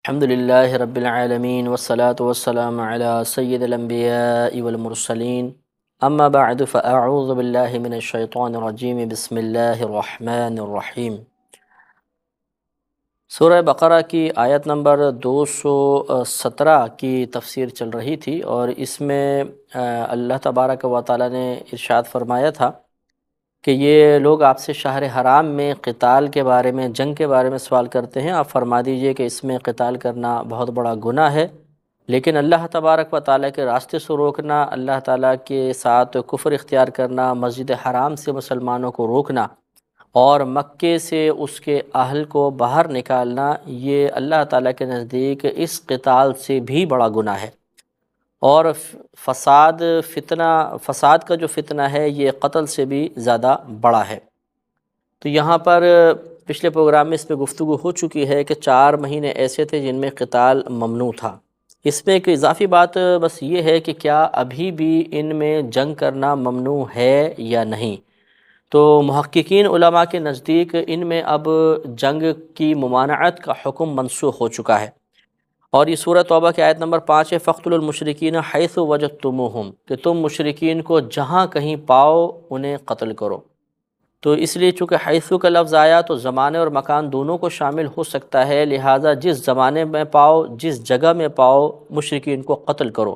الحمد للہ رب العالمین والصلاة والسلام علی سید الانبیاء والمرسلین اما بعد فاعوذ باللہ من الشیطان الرجیم بسم اللہ الرحمن الرحیم۔ سورہ بقرہ کی آیت نمبر 217 کی تفسیر چل رہی تھی، اور اس میں اللہ تبارک و تعالی نے ارشاد فرمایا تھا کہ یہ لوگ آپ سے شہر حرام میں قتال کے بارے میں، جنگ کے بارے میں سوال کرتے ہیں۔ آپ فرما دیجئے کہ اس میں قتال کرنا بہت بڑا گناہ ہے، لیکن اللہ تبارک و تعالیٰ کے راستے سے روکنا، اللہ تعالیٰ کے ساتھ کفر اختیار کرنا، مسجد حرام سے مسلمانوں کو روکنا اور مکے سے اس کے اہل کو باہر نکالنا، یہ اللہ تعالیٰ کے نزدیک اس قتال سے بھی بڑا گناہ ہے۔ اور فساد کا جو فتنہ ہے یہ قتل سے بھی زیادہ بڑا ہے۔ تو یہاں پر پچھلے پروگرام میں اس پہ گفتگو ہو چکی ہے کہ 4 مہینے ایسے تھے جن میں قتال ممنوع تھا۔ اس میں ایک اضافی بات بس یہ ہے کہ کیا ابھی بھی ان میں جنگ کرنا ممنوع ہے یا نہیں۔ تو محققین علماء کے نزدیک ان میں اب جنگ کی ممانعت کا حکم منسوخ ہو چکا ہے، اور یہ سورہ توبہ کی آیت نمبر 5 ہے، فَاقْتُلُوا الْمُشْرِكِينَ حَيْثُ وَجَدتُّمُوهُمْ، کہ تم مشرکین کو جہاں کہیں پاؤ انہیں قتل کرو۔ تو اس لیے چونکہ حیثو کا لفظ آیا تو زمانے اور مکان دونوں کو شامل ہو سکتا ہے، لہٰذا جس زمانے میں پاؤ، جس جگہ میں پاؤ، مشرکین کو قتل کرو۔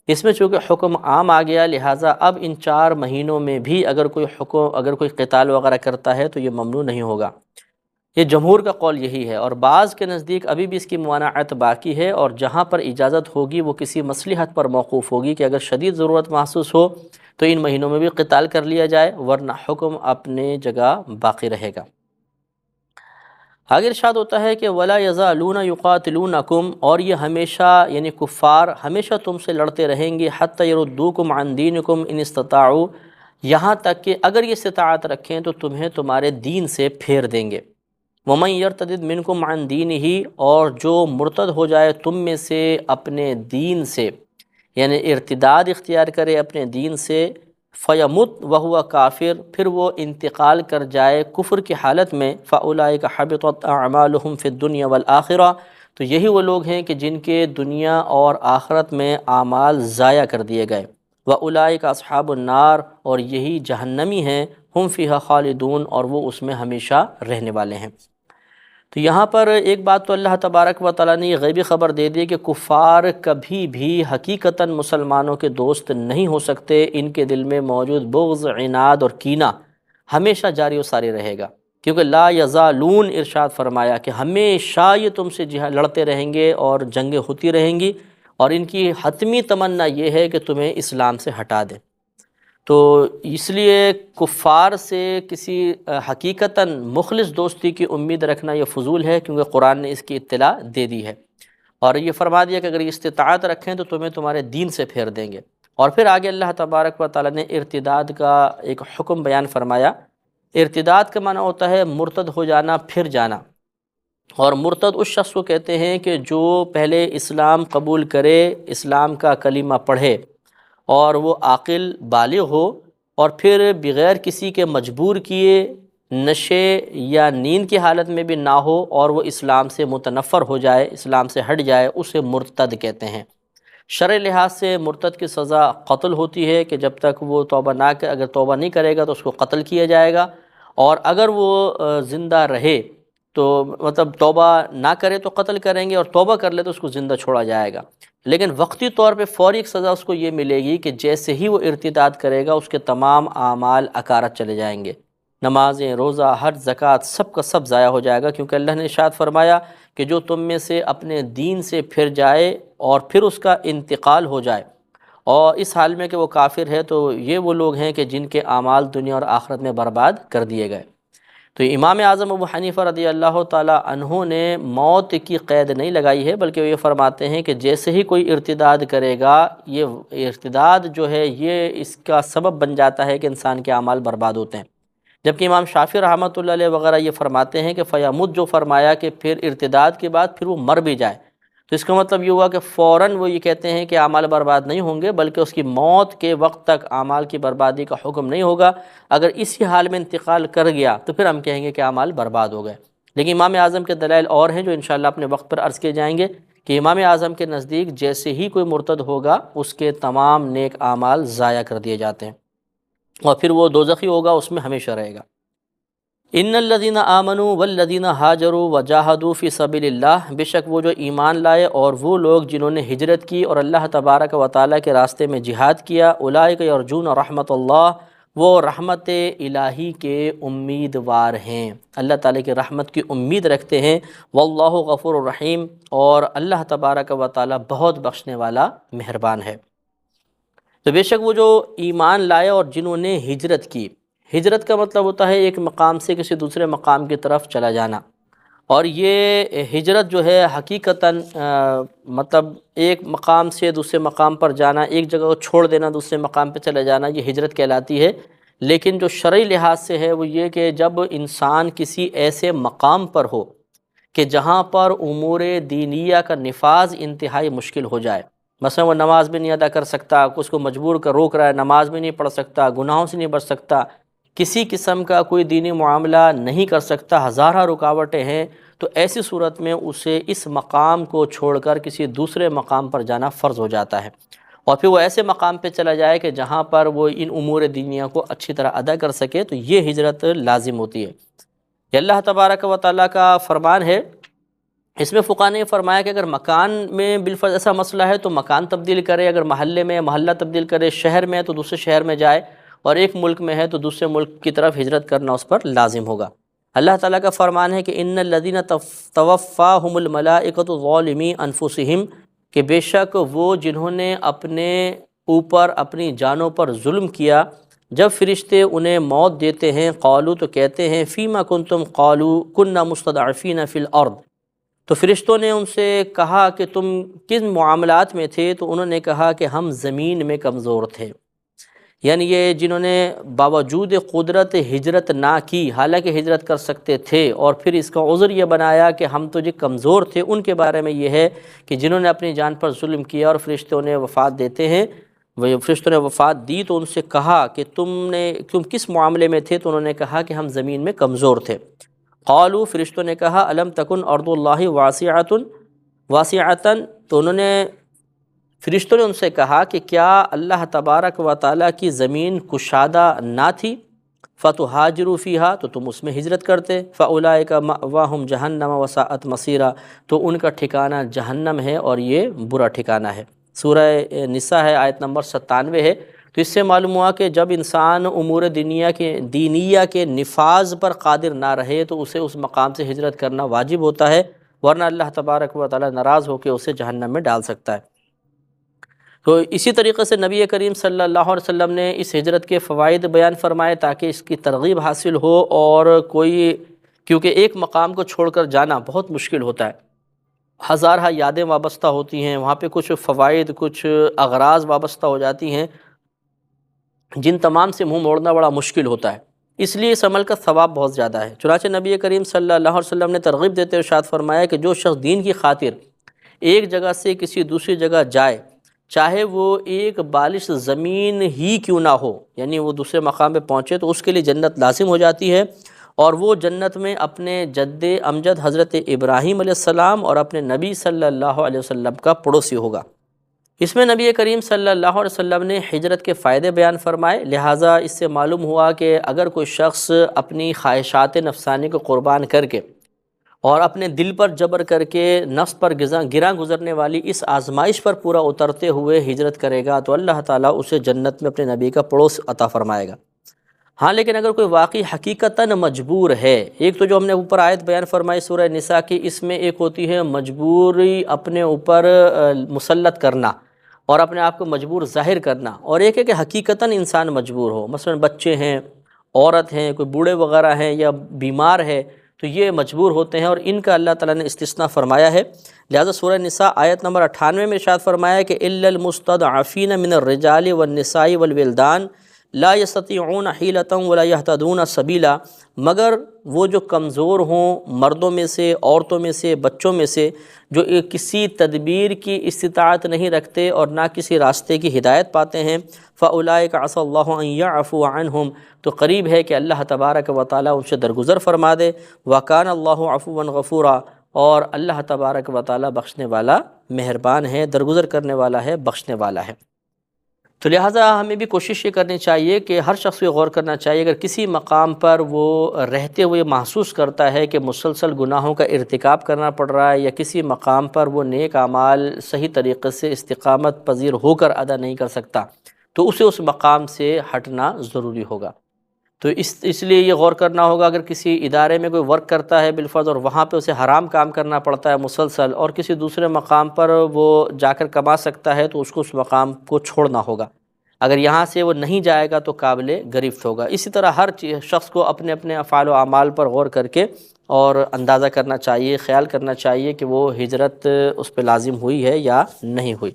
اس میں چونکہ حکم عام آ گیا، لہٰذا اب ان 4 مہینوں میں بھی اگر کوئی قتال وغیرہ کرتا ہے تو یہ ممنوع نہیں ہوگا۔ یہ جمہور کا قول یہی ہے، اور بعض کے نزدیک ابھی بھی اس کی ممانعت باقی ہے، اور جہاں پر اجازت ہوگی وہ کسی مصلحت پر موقوف ہوگی کہ اگر شدید ضرورت محسوس ہو تو ان مہینوں میں بھی قتال کر لیا جائے، ورنہ حکم اپنے جگہ باقی رہے گا۔ آگے ارشاد ہوتا ہے کہ وَلَا يَزَالُونَ يُقَاتِلُونَكُمْ، اور یہ ہمیشہ یعنی کفار ہمیشہ تم سے لڑتے رہیں گے، حَتَّى يَرُدُّوكُمْ عَنْ دِينِكُمْ إِنِ اسْتَطَاعُوا، یہاں تک کہ اگر یہ استطاعت رکھیں تو تمہیں تمہارے دین سے پھیر دیں گے۔ وَمَنْ يَرْتَدِدْ مِنْكُمْ عَنْ دِينِهِ، اور جو مرتد ہو جائے تم میں سے اپنے دین سے، یعنی ارتداد اختیار کرے اپنے دین سے، فَيَمُتْ وَهُوَ کافر، پھر وہ انتقال کر جائے کفر کی حالت میں، فَأُولَئِكَ حَبِطَتْ أَعْمَالُهُمْ فِي الدُّنْيَا وَالْآخِرَةِ، تو یہی وہ لوگ ہیں کہ جن کے دنیا اور آخرت میں اعمال ضائع کر دیے گئے۔ وَأُولَئِكَ أَصْحَابُ النَّارِ، اور یہی جہنمی ہیں، ہم فیہا خالدون، اور وہ اس میں ہمیشہ رہنے والے ہیں۔ تو یہاں پر ایک بات تو اللہ تبارک و تعالیٰ نے یہ غیبی خبر دے دی کہ کفار کبھی بھی حقیقتاً مسلمانوں کے دوست نہیں ہو سکتے، ان کے دل میں موجود بغض، عناد اور کینہ ہمیشہ جاری و ساری رہے گا، کیونکہ لا یزالون ارشاد فرمایا کہ ہمیشہ یہ تم سے لڑتے رہیں گے اور جنگیں ہوتی رہیں گی، اور ان کی حتمی تمنا یہ ہے کہ تمہیں اسلام سے ہٹا دیں۔ تو اس لیے کفار سے کسی حقیقتاً مخلص دوستی کی امید رکھنا یہ فضول ہے، کیونکہ قرآن نے اس کی اطلاع دے دی ہے، اور یہ فرما دیا کہ اگر یہ استطاعت رکھیں تو تمہیں تمہارے دین سے پھیر دیں گے۔ اور پھر آگے اللہ تبارک و تعالیٰ نے ارتداد کا ایک حکم بیان فرمایا۔ ارتداد کا معنی ہوتا ہے مرتد ہو جانا، پھر جانا، اور مرتد اس شخص کو کہتے ہیں کہ جو پہلے اسلام قبول کرے، اسلام کا کلمہ پڑھے، اور وہ عاقل بالغ ہو، اور پھر بغیر کسی کے مجبور کیے، نشے یا نیند کی حالت میں بھی نہ ہو، اور وہ اسلام سے متنفر ہو جائے، اسلام سے ہٹ جائے، اسے مرتد کہتے ہیں۔ شرع لحاظ سے مرتد کی سزا قتل ہوتی ہے کہ جب تک وہ توبہ نہ کرے، اگر توبہ نہیں کرے گا تو اس کو قتل کیا جائے گا، اور اگر وہ زندہ رہے تو مطلب توبہ نہ کرے تو قتل کریں گے، اور توبہ کر لے تو اس کو زندہ چھوڑا جائے گا۔ لیکن وقتی طور پہ فوری ایک سزا اس کو یہ ملے گی کہ جیسے ہی وہ ارتداد کرے گا اس کے تمام اعمال اکارت چلے جائیں گے، نمازیں، روزہ، حج، زکوٰۃ، سب کا سب ضائع ہو جائے گا، کیونکہ اللہ نے ارشاد فرمایا کہ جو تم میں سے اپنے دین سے پھر جائے اور پھر اس کا انتقال ہو جائے اور اس حال میں کہ وہ کافر ہے، تو یہ وہ لوگ ہیں کہ جن کے اعمال دنیا اور آخرت میں برباد کر دیے گئے۔ تو امام اعظم ابو حنیفہ رضی اللہ تعالیٰ عنہ نے موت کی قید نہیں لگائی ہے، بلکہ وہ یہ فرماتے ہیں کہ جیسے ہی کوئی ارتداد کرے گا، یہ ارتداد جو ہے یہ اس کا سبب بن جاتا ہے کہ انسان کے اعمال برباد ہوتے ہیں۔ جبکہ امام شافعی رحمۃ اللہ علیہ وغیرہ یہ فرماتے ہیں کہ فیمت جو فرمایا کہ پھر ارتداد کے بعد پھر وہ مر بھی جائے، تو اس کا مطلب یہ ہوا کہ فوراً وہ یہ کہتے ہیں کہ اعمال برباد نہیں ہوں گے، بلکہ اس کی موت کے وقت تک اعمال کی بربادی کا حکم نہیں ہوگا۔ اگر اسی حال میں انتقال کر گیا تو پھر ہم کہیں گے کہ اعمال برباد ہو گئے۔ لیکن امام اعظم کے دلائل اور ہیں جو انشاءاللہ اپنے وقت پر عرض کیے جائیں گے کہ امام اعظم کے نزدیک جیسے ہی کوئی مرتد ہوگا اس کے تمام نیک اعمال ضائع کر دیے جاتے ہیں اور پھر وہ دوزخی ہوگا، اس میں ہمیشہ رہے گا۔ ان الذین آمنوا والذین ہاجروا وجاہدوا فی سبیل اللہ، بے شک وہ جو ایمان لائے اور وہ لوگ جنہوں نے ہجرت کی اور اللہ تبارک و تعالیٰ کے راستے میں جہاد کیا، اولئک یرجون رحمت اللہ، وہ رحمت الہی کے امیدوار ہیں، اللہ تعالیٰ کی رحمت کی امید رکھتے ہیں۔ واللہ غفور الرحیم، اور اللہ تبارک و تعالیٰ بہت بخشنے والا مہربان ہے۔ تو بے شک وہ جو ایمان لائے اور جنہوں نے ہجرت کی، ہجرت کا مطلب ہوتا ہے ایک مقام سے کسی دوسرے مقام کی طرف چلا جانا، اور یہ ہجرت جو ہے حقیقتاً مطلب ایک مقام سے دوسرے مقام پر جانا، ایک جگہ کو چھوڑ دینا دوسرے مقام پہ چلے جانا، یہ ہجرت کہلاتی ہے۔ لیکن جو شرعی لحاظ سے ہے وہ یہ کہ جب انسان کسی ایسے مقام پر ہو کہ جہاں پر امور دینیہ کا نفاذ انتہائی مشکل ہو جائے، مثلا وہ نماز بھی نہیں ادا کر سکتا، اس کو مجبور کر روک رہا ہے، نماز بھی نہیں پڑھ سکتا، گناہوں سے نہیں بچ سکتا، کسی قسم کا کوئی دینی معاملہ نہیں کر سکتا، ہزارہ رکاوٹیں ہیں، تو ایسی صورت میں اسے اس مقام کو چھوڑ کر کسی دوسرے مقام پر جانا فرض ہو جاتا ہے، اور پھر وہ ایسے مقام پہ چلا جائے کہ جہاں پر وہ ان امور دینیہ کو اچھی طرح ادا کر سکے، تو یہ ہجرت لازم ہوتی ہے۔ یہ اللہ تبارک و تعالیٰ کا فرمان ہے۔ اس میں فقہاء نے فرمایا کہ اگر مکان میں بالفرض ایسا مسئلہ ہے تو مکان تبدیل کرے، اگر محلے میں محلہ تبدیل کرے، شہر میں ہے تو دوسرے شہر میں جائے، اور ایک ملک میں ہے تو دوسرے ملک کی طرف ہجرت کرنا اس پر لازم ہوگا۔ اللہ تعالیٰ کا فرمان ہے کہ ان الذین توفاہم الملائکۃ ظالمی انفسہم، کہ بے شک وہ جنہوں نے اپنے اوپر اپنی جانوں پر ظلم کیا، جب فرشتے انہیں موت دیتے ہیں، قالوا تو کہتے ہیں فیما کنتم، قالوا کنا مستضعفین فی الارض، تو فرشتوں نے ان سے کہا کہ تم کن معاملات میں تھے، تو انہوں نے کہا کہ ہم زمین میں کمزور تھے، یعنی یہ جنہوں نے باوجود قدرت ہجرت نہ کی، حالانکہ ہجرت کر سکتے تھے، اور پھر اس کا عذر یہ بنایا کہ ہم تو جی کمزور تھے، ان کے بارے میں یہ ہے کہ جنہوں نے اپنی جان پر ظلم کیا اور فرشتوں نے وفات دیتے ہیں، وہ فرشتوں نے وفات دی تو ان سے کہا کہ تم کس معاملے میں تھے، تو انہوں نے کہا کہ ہم زمین میں کمزور تھے۔ قالوا، فرشتوں نے کہا الم تکن ارض اللہ واسعۃ، تو فرشتوں نے ان سے کہا کہ کیا اللہ تبارک و تعالیٰ کی زمین کشادہ نہ تھی، فتہاجروا فیہا، تو تم اس میں ہجرت کرتے، فاولئک مأواہم جہنم وساءت مصیرا، تو ان کا ٹھکانہ جہنم ہے اور یہ برا ٹھکانہ ہے۔ سورہ نساء ہے، آیت نمبر 97 ہے۔ تو اس سے معلوم ہوا کہ جب انسان امور دینیہ کے نفاذ پر قادر نہ رہے تو اسے اس مقام سے ہجرت کرنا واجب ہوتا ہے، ورنہ اللہ تبارک و تعالی ناراض ہو کے اسے جہنم میں ڈال سکتا ہے۔ تو اسی طریقے سے نبی کریم صلی اللہ علیہ وسلم نے اس ہجرت کے فوائد بیان فرمائے تاکہ اس کی ترغیب حاصل ہو، اور کیونکہ ایک مقام کو چھوڑ کر جانا بہت مشکل ہوتا ہے، ہزارہ یادیں وابستہ ہوتی ہیں، وہاں پہ کچھ فوائد کچھ اغراض وابستہ ہو جاتی ہیں جن تمام سے منہ موڑنا بڑا مشکل ہوتا ہے، اس لیے اس عمل کا ثواب بہت زیادہ ہے۔ چنانچہ نبی کریم صلی اللہ علیہ وسلم نے ترغیب دیتے ہوئے ارشاد فرمایا کہ جو شخص دین کی خاطر ایک جگہ سے کسی دوسری جگہ جائے، چاہے وہ ایک بالش زمین ہی کیوں نہ ہو، یعنی وہ دوسرے مقام پہ پہنچے تو اس کے لیے جنت لازم ہو جاتی ہے، اور وہ جنت میں اپنے جد امجد حضرت ابراہیم علیہ السلام اور اپنے نبی صلی اللہ علیہ وسلم کا پڑوسی ہوگا۔ اس میں نبی کریم صلی اللہ علیہ وسلم نے ہجرت کے فائدے بیان فرمائے، لہٰذا اس سے معلوم ہوا کہ اگر کوئی شخص اپنی خواہشات نفسانی کو قربان کر کے اور اپنے دل پر جبر کر کے نفس پر گراں گزرنے والی اس آزمائش پر پورا اترتے ہوئے ہجرت کرے گا تو اللہ تعالیٰ اسے جنت میں اپنے نبی کا پڑوس عطا فرمائے گا۔ ہاں لیکن اگر کوئی واقعی حقیقتاً مجبور ہے، ایک تو جو ہم نے اوپر آیت بیان فرمائی سورہ نساء کی، اس میں ایک ہوتی ہے مجبوری اپنے اوپر مسلط کرنا اور اپنے آپ کو مجبور ظاہر کرنا، اور ایک ہے کہ حقیقتاً انسان مجبور ہو، مثلا بچے ہیں، عورت ہیں، کوئی بوڑھے وغیرہ ہیں یا بیمار ہے، تو یہ مجبور ہوتے ہیں اور ان کا اللہ تعالیٰ نے استثناء فرمایا ہے۔ لہذا سورہ نساء آیت نمبر 98 میں ارشاد فرمایا کہ الا المستضعفین من الرجال والنساء والولدان لا یستطیعون حیلۃ ولا یہتدون سبیلا، مگر وہ جو کمزور ہوں مردوں میں سے، عورتوں میں سے، بچوں میں سے، جو کسی تدبیر کی استطاعت نہیں رکھتے اور نہ کسی راستے کی ہدایت پاتے ہیں، فَأُولَئِكَ عَسَى اللَّهُ أَن يَعْفُوَ عَنْهُمْ، تو قریب ہے کہ اللہ تبارک و تعالیٰ ان سے درگزر فرما دے، وَكَانَ اللَّهُ عَفُوًّا غَفُورًا، اور اللہ تبارک و تعالیٰ بخشنے والا مہربان ہے، درگزر کرنے والا ہے، بخشنے والا ہے۔ تو لہٰذا ہمیں بھی کوشش یہ کرنی چاہیے کہ ہر شخص کو غور کرنا چاہیے، اگر کسی مقام پر وہ رہتے ہوئے محسوس کرتا ہے کہ مسلسل گناہوں کا ارتکاب کرنا پڑ رہا ہے، یا کسی مقام پر وہ نیک اعمال صحیح طریقے سے استقامت پذیر ہو کر ادا نہیں کر سکتا، تو اسے اس مقام سے ہٹنا ضروری ہوگا۔ تو اس لیے یہ غور کرنا ہوگا، اگر کسی ادارے میں کوئی ورک کرتا ہے بالفرض اور وہاں پہ اسے حرام کام کرنا پڑتا ہے مسلسل، اور کسی دوسرے مقام پر وہ جا کر کما سکتا ہے، تو اس کو اس مقام کو چھوڑنا ہوگا۔ اگر یہاں سے وہ نہیں جائے گا تو قابل گرفت ہوگا۔ اسی طرح ہر شخص کو اپنے اپنے افعال و اعمال پر غور کر کے اور اندازہ کرنا چاہیے، خیال کرنا چاہیے کہ وہ ہجرت اس پہ لازم ہوئی ہے یا نہیں ہوئی۔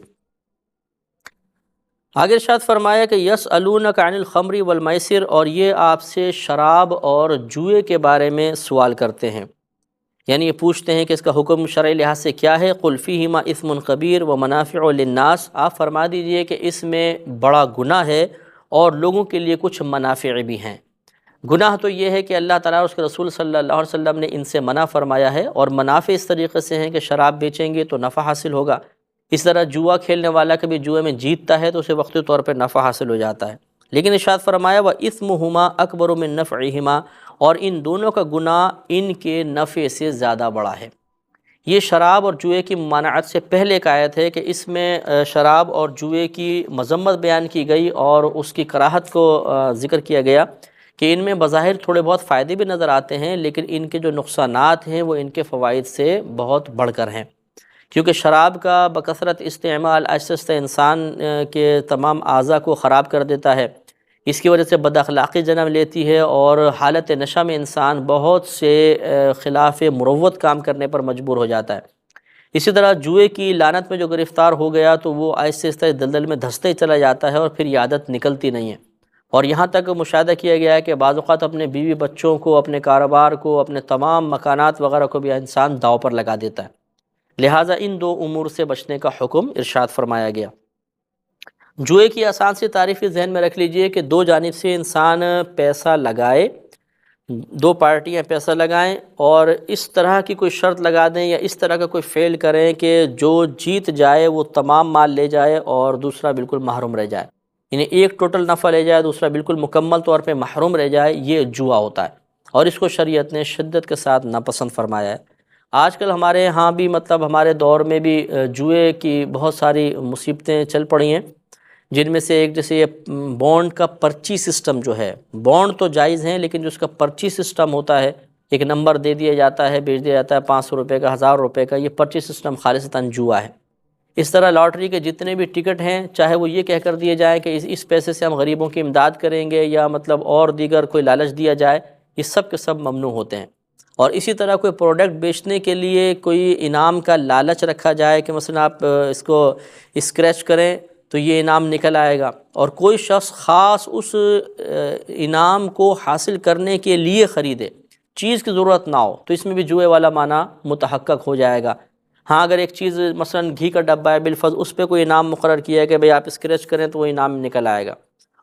آگے ارشاد فرمایا کہ یسألونک عن الخمر والمیسر، اور یہ آپ سے شراب اور جوئے کے بارے میں سوال کرتے ہیں، یعنی یہ پوچھتے ہیں کہ اس کا حکم شرعی لحاظ سے کیا ہے۔ قل فیہما اثم کبیر ومنافع للناس، آپ فرما دیجئے کہ اس میں بڑا گناہ ہے اور لوگوں کے لیے کچھ منافع بھی ہیں۔ گناہ تو یہ ہے کہ اللہ تعالیٰ اور اس کے رسول صلی اللہ علیہ وسلم نے ان سے منع فرمایا ہے، اور منافع اس طریقے سے ہیں کہ شراب بیچیں گے تو نفع حاصل ہوگا، اس طرح جوا کھیلنے والا کبھی جوئے میں جیتتا ہے تو اسے وقتی طور پہ نفع حاصل ہو جاتا ہے۔ لیکن ارشاد فرمایا وَإِثْمُهُمَا أَكْبَرُ مِن نَفْعِهِمَا، اور ان دونوں کا گناہ ان کے نفع سے زیادہ بڑا ہے۔ یہ شراب اور جوئے کی ممانعت سے پہلے ایک آیت ہے کہ اس میں شراب اور جوئے کی مذمت بیان کی گئی اور اس کی کراہت کو ذکر کیا گیا کہ ان میں بظاہر تھوڑے بہت فائدے بھی نظر آتے ہیں، لیکن ان کے جو نقصانات ہیں وہ ان کے فوائد سے بہت بڑھ کر ہیں، کیونکہ شراب کا بکثرت استعمال آہستہ آہستہ انسان کے تمام اعضاء کو خراب کر دیتا ہے، اس کی وجہ سے بد اخلاقی جنم لیتی ہے، اور حالت نشہ میں انسان بہت سے خلاف مروت کام کرنے پر مجبور ہو جاتا ہے۔ اسی طرح جوئے کی لعنت میں جو گرفتار ہو گیا تو وہ آہستہ آہستہ دلدل میں دھنستے ہی چلا جاتا ہے، اور پھر یہ عادت نکلتی نہیں ہے، اور یہاں تک مشاہدہ کیا گیا ہے کہ بعض اوقات اپنے بیوی بچوں کو، اپنے کاروبار کو، اپنے تمام مکانات وغیرہ کو بھی انسان داؤ پر لگا دیتا ہے۔ لہٰذا ان دو امور سے بچنے کا حکم ارشاد فرمایا گیا۔ جوئے کی آسان سی تعریف ذہن میں رکھ لیجئے کہ دو جانب سے انسان پیسہ لگائے، دو پارٹیاں پیسہ لگائیں اور اس طرح کی کوئی شرط لگا دیں یا اس طرح کا کوئی فعل کریں کہ جو جیت جائے وہ تمام مال لے جائے اور دوسرا بالکل محروم رہ جائے، یعنی ایک ٹوٹل نفع لے جائے، دوسرا بالکل مکمل طور پہ محروم رہ جائے، یہ جوا ہوتا ہے، اور اس کو شریعت نے شدت کے ساتھ ناپسند فرمایا ہے۔ آج کل ہمارے ہاں بھی ہمارے دور میں بھی جوئے کی بہت ساری مصیبتیں چل پڑی ہیں، جن میں سے ایک جیسے یہ بانڈ کا پرچی سسٹم جو ہے، بانڈ تو جائز ہیں لیکن جو اس کا پرچی سسٹم ہوتا ہے، ایک نمبر دے دیا جاتا ہے، بیچ دیا جاتا ہے 500 روپے کا، 1000 روپے کا، یہ پرچی سسٹم خالصتاً جوا ہے۔ اس طرح لاٹری کے جتنے بھی ٹکٹ ہیں، چاہے وہ یہ کہہ کر دیے جائیں کہ اس پیسے سے ہم غریبوں کی امداد کریں گے، یا اور دیگر کوئی لالچ دیا جائے، یہ سب کے سب ممنوع ہوتے ہیں۔ اور اسی طرح کوئی پروڈکٹ بیچنے کے لیے کوئی انعام کا لالچ رکھا جائے کہ مثلا آپ اس کو اسکریچ کریں تو یہ انعام نکل آئے گا، اور کوئی شخص خاص اس انعام کو حاصل کرنے کے لیے خریدے، چیز کی ضرورت نہ ہو، تو اس میں بھی جوئے والا معنی متحقق ہو جائے گا۔ ہاں اگر ایک چیز مثلا گھی کا ڈبہ ہے بالفرض، اس پہ کوئی انعام مقرر کیا ہے کہ بھئی آپ اسکریچ کریں تو وہ انعام نکل آئے گا،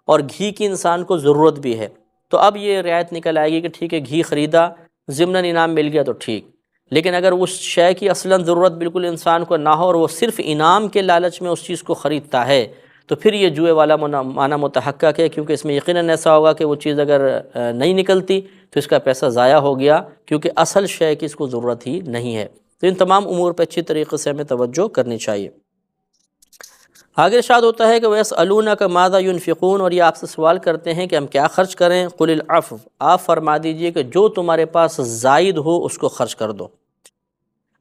اور گھی کی انسان کو ضرورت بھی ہے، تو اب یہ رعایت نکل آئے گی کہ ٹھیک ہے گھی خریدا، ضمناً انعام مل گیا تو ٹھیک، لیکن اگر اس شے کی اصلاً ضرورت بالکل انسان کو نہ ہو اور وہ صرف انعام کے لالچ میں اس چیز کو خریدتا ہے، تو پھر یہ جوئے والا معنی متحقق ہے، کیونکہ اس میں یقیناً ایسا ہوگا کہ وہ چیز اگر نہیں نکلتی تو اس کا پیسہ ضائع ہو گیا، کیونکہ اصل شے کی اس کو ضرورت ہی نہیں ہے۔ تو ان تمام امور پہ اچھی طریقے سے ہمیں توجہ کرنی چاہیے۔ آگے ارشاد ہوتا ہے کہ وَيَسْأَلُونَكَ مَاذَا يُنْفِقُونَ، اور یہ آپ سے سوال کرتے ہیں کہ ہم کیا خرچ کریں، قُلِ الْعَفْوَ، آپ فرما دیجئے کہ جو تمہارے پاس زائد ہو اس کو خرچ کر دو۔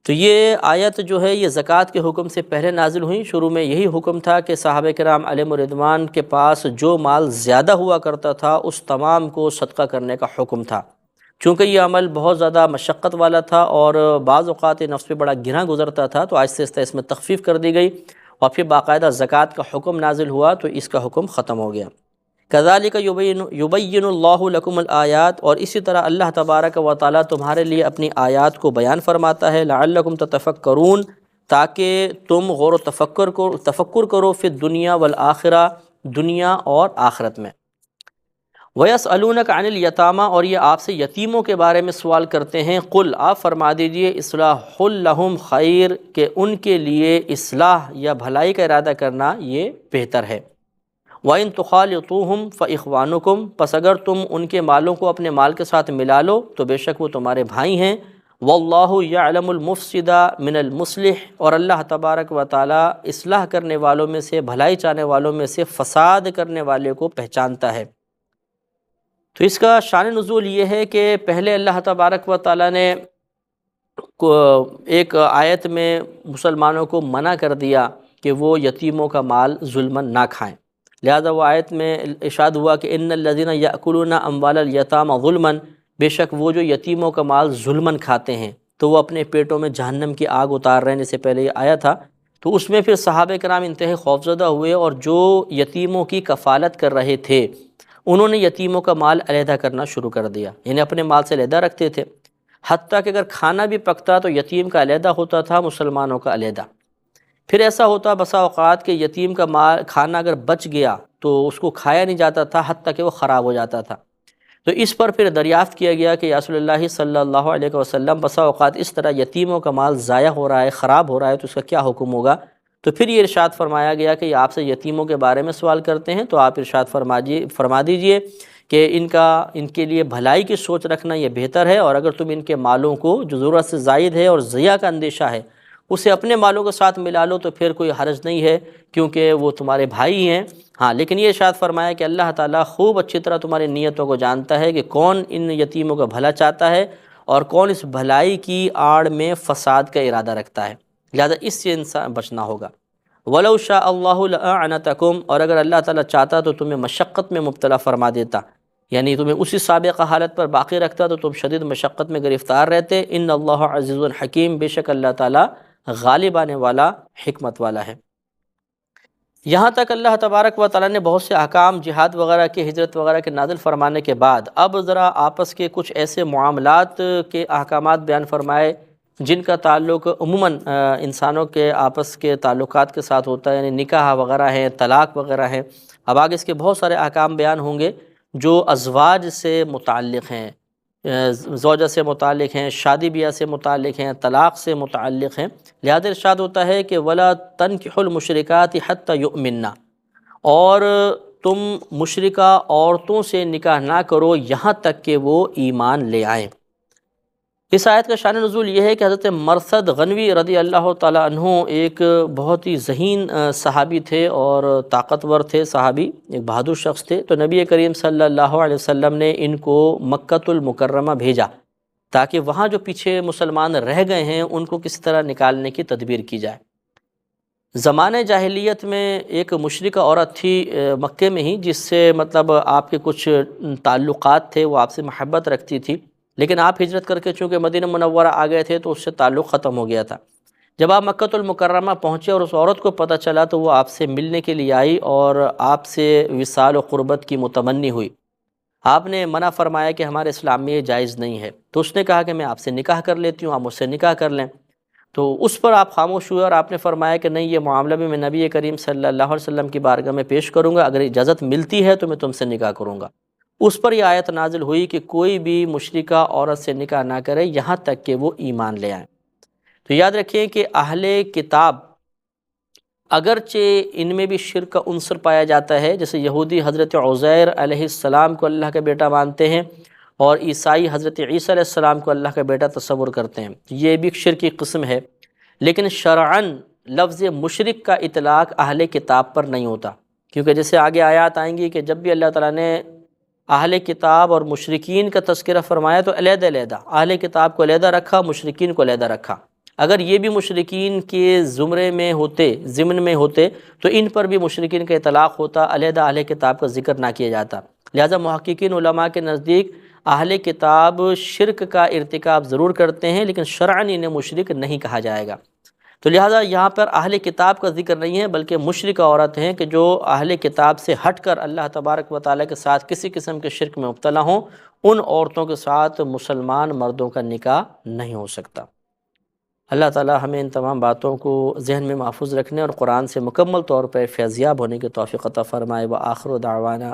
تو یہ آیت جو ہے یہ زکوٰۃ کے حکم سے پہلے نازل ہوئی۔ شروع میں یہی حکم تھا کہ صحابہ کرام علیہم الرضوان کے پاس جو مال زیادہ ہوا کرتا تھا اس تمام کو صدقہ کرنے کا حکم تھا، چونکہ یہ عمل بہت زیادہ مشقت والا تھا اور بعض اوقات نفس پہ بڑا گرہ گزرتا تھا، تو آہستہ آہستہ اس میں تخفیف کر دی گئی، اور پھر باقاعدہ زکوٰۃ کا حکم نازل ہوا تو اس کا حکم ختم ہو گیا۔ کذالک یبین اللہ لکم الآیات، اور اسی طرح اللہ تبارک و تعالیٰ تمہارے لیے اپنی آیات کو بیان فرماتا ہے، لعلکم تتفکرون، تاکہ تم غور و تفکر کرو فی الدنیا والآخرہ، دنیا اور آخرت میں۔ وَيَسْأَلُونَكَ عَنِ الْيَتَامَى، اور یہ آپ سے یتیموں کے بارے میں سوال کرتے ہیں، قل آپ فرما دیجئے اصلاح لہم خیر، کہ ان کے لیے اصلاح یا بھلائی کا ارادہ کرنا یہ بہتر ہے۔ وَإِن تُخَالِطُوهُمْ فَإِخْوَانُكُمْ، پس اگر تم ان کے مالوں کو اپنے مال کے ساتھ ملا لو تو بے شک وہ تمہارے بھائی ہیں۔ وَاللَّهُ يَعْلَمُ الْمُفْسِدَ مِنَ الْمُصْلِحِ، اور اللہ تبارک و تعالی اصلاح کرنے والوں میں سے، بھلائی چاہنے والوں میں سے فساد کرنے والے کو پہچانتا ہے۔ تو اس کا شان نزول یہ ہے کہ پہلے اللہ تبارک و تعالی نے ایک آیت میں مسلمانوں کو منع کر دیا کہ وہ یتیموں کا مال ظلماً نہ کھائیں، لہذا وہ آیت میں ارشاد ہوا کہ ان الذین یأکلون اموال الیتامی ظلماً، بے شک وہ جو یتیموں کا مال ظلماً کھاتے ہیں تو وہ اپنے پیٹوں میں جہنم کی آگ اتار رہے ہیں، جس سے پہلے یہ آیا تھا۔ تو اس میں پھر صحابہ کرام انتہائی خوفزدہ ہوئے، اور جو یتیموں کی کفالت کر رہے تھے انہوں نے یتیموں کا مال علیحدہ کرنا شروع کر دیا، یعنی اپنے مال سے علیحدہ رکھتے تھے، حتیٰ کہ اگر کھانا بھی پکتا تو یتیم کا علیحدہ ہوتا تھا، مسلمانوں کا علیحدہ۔ پھر ایسا ہوتا بسا اوقات کہ یتیم کا مال کھانا اگر بچ گیا تو اس کو کھایا نہیں جاتا تھا، حتیٰ کہ وہ خراب ہو جاتا تھا۔ تو اس پر پھر دریافت کیا گیا کہ یا رسول اللہ صلی اللہ علیہ وسلم، بسا اوقات اس طرح یتیموں کا مال ضائع ہو رہا ہے، خراب ہو رہا ہے، تو اس کا کیا حکم ہوگا؟ تو پھر یہ ارشاد فرمایا گیا کہ یہ آپ سے یتیموں کے بارے میں سوال کرتے ہیں، تو آپ ارشاد فرما دیجئے کہ ان کے لیے بھلائی کی سوچ رکھنا یہ بہتر ہے، اور اگر تم ان کے مالوں کو جو ضرورت سے زائد ہے اور ضیاع کا اندیشہ ہے اسے اپنے مالوں کے ساتھ ملا لو تو پھر کوئی حرج نہیں ہے، کیونکہ وہ تمہارے بھائی ہیں۔ ہاں، لیکن یہ ارشاد فرمایا کہ اللہ تعالیٰ خوب اچھی طرح تمہاری نیتوں کو جانتا ہے کہ کون ان یتیموں کا بھلا چاہتا ہے اور کون اس بھلائی کی آڑ میں فساد کا ارادہ رکھتا ہے، لہذا اس سے انسان بچنا ہوگا۔ وَلَوْ شَاءَ اللَّهُ لَأَعْنَتَكُمْ، اور اگر اللہ تعالیٰ چاہتا تو تمہیں مشقت میں مبتلا فرما دیتا، یعنی تمہیں اسی سابقہ حالت پر باقی رکھتا تو تم شدید مشقت میں گرفتار رہتے۔ ان اللہ عزیز الحکیم، بے شک اللہ تعالیٰ غالب آنے والا، حکمت والا ہے۔ یہاں تک اللہ تبارک و تعالیٰ نے بہت سے احکام جہاد وغیرہ کے، ہجرت وغیرہ کے نازل فرمانے کے بعد اب ذرا آپس کے کچھ ایسے معاملات کے احکامات بیان فرمائے جن کا تعلق عموماً انسانوں کے آپس کے تعلقات کے ساتھ ہوتا ہے، یعنی نکاح وغیرہ ہیں، طلاق وغیرہ ہیں۔ اب آگے اس کے بہت سارے احکام بیان ہوں گے جو ازواج سے متعلق ہیں، زوجہ سے متعلق ہیں، شادی بیاہ سے متعلق ہیں، طلاق سے متعلق ہیں۔ لہذا ارشاد ہوتا ہے کہ وَلَا تَنْكِحُوا الْمُشْرِكَاتِ حَتَّى يُؤْمِنَّ، اور تم مشرکہ عورتوں سے نکاح نہ کرو یہاں تک کہ وہ ایمان لے آئیں۔ اس آیت کا شان نزول یہ ہے کہ حضرت مرثد غنوی رضی اللہ تعالیٰ عنہ ایک بہت ہی ذہین صحابی تھے اور طاقتور تھے صحابی، ایک بہادر شخص تھے۔ تو نبی کریم صلی اللہ علیہ وسلم نے ان کو مکۃ المکرمہ بھیجا تاکہ وہاں جو پیچھے مسلمان رہ گئے ہیں ان کو کس طرح نکالنے کی تدبیر کی جائے۔ زمانہ جاہلیت میں ایک مشرکہ عورت تھی مکے میں ہی، جس سے مطلب آپ کے کچھ تعلقات تھے، وہ آپ سے محبت رکھتی تھی، لیکن آپ ہجرت کر کے چونکہ مدینہ منورہ آ گئے تھے تو اس سے تعلق ختم ہو گیا تھا۔ جب آپ مکۃ المکرمہ پہنچے اور اس عورت کو پتہ چلا تو وہ آپ سے ملنے کے لیے آئی اور آپ سے وصال و قربت کی متمنی ہوئی۔ آپ نے منع فرمایا کہ ہمارے اسلام میں یہ جائز نہیں ہے، تو اس نے کہا کہ میں آپ سے نکاح کر لیتی ہوں، آپ مجھ سے نکاح کر لیں۔ تو اس پر آپ خاموش ہوئے اور آپ نے فرمایا کہ نہیں، یہ معاملہ بھی میں نبی کریم صلی اللہ علیہ وسلم کی بارگاہ میں پیش کروں گا، اگر اجازت ملتی ہے تو میں تم سے نکاح کروں گا۔ اس پر یہ آیت نازل ہوئی کہ کوئی بھی مشرکہ عورت سے نکاح نہ کرے یہاں تک کہ وہ ایمان لے آئیں۔ تو یاد رکھیں کہ اہل کتاب اگرچہ ان میں بھی شرک کا عنصر پایا جاتا ہے، جیسے یہودی حضرت عزیر علیہ السلام کو اللہ کا بیٹا مانتے ہیں اور عیسائی حضرت عیسیٰ علیہ السلام کو اللہ کا بیٹا تصور کرتے ہیں، یہ بھی شرک کی قسم ہے، لیکن شرعاً لفظ مشرک کا اطلاق اہل کتاب پر نہیں ہوتا، کیونکہ جیسے آگے آیات آئیں گی کہ جب بھی اللہ تعالیٰ نے اہل کتاب اور مشرکین کا تذکرہ فرمایا تو علیحدہ علیحدہ اہل کتاب کو علیحدہ رکھا، مشرکین کو علیحدہ رکھا۔ اگر یہ بھی مشرکین کے زمرے میں ہوتے، ضمن میں ہوتے، تو ان پر بھی مشرکین کا اطلاق ہوتا، علیحدہ اہل کتاب کا ذکر نہ کیا جاتا۔ لہذا محققین علماء کے نزدیک اہل کتاب شرک کا ارتکاب ضرور کرتے ہیں، لیکن شرعاً انہیں مشرک نہیں کہا جائے گا۔ تو لہٰذا یہاں پر اہل کتاب کا ذکر نہیں ہے، بلکہ مشرکہ عورت ہیں کہ جو اہل کتاب سے ہٹ کر اللہ تبارک و تعالیٰ کے ساتھ کسی قسم کے شرک میں مبتلا ہوں، ان عورتوں کے ساتھ مسلمان مردوں کا نکاح نہیں ہو سکتا۔ اللہ تعالیٰ ہمیں ان تمام باتوں کو ذہن میں محفوظ رکھنے اور قرآن سے مکمل طور پر فیضیاب ہونے کی توفیق عطا فرمائے۔ وآخر دعوانا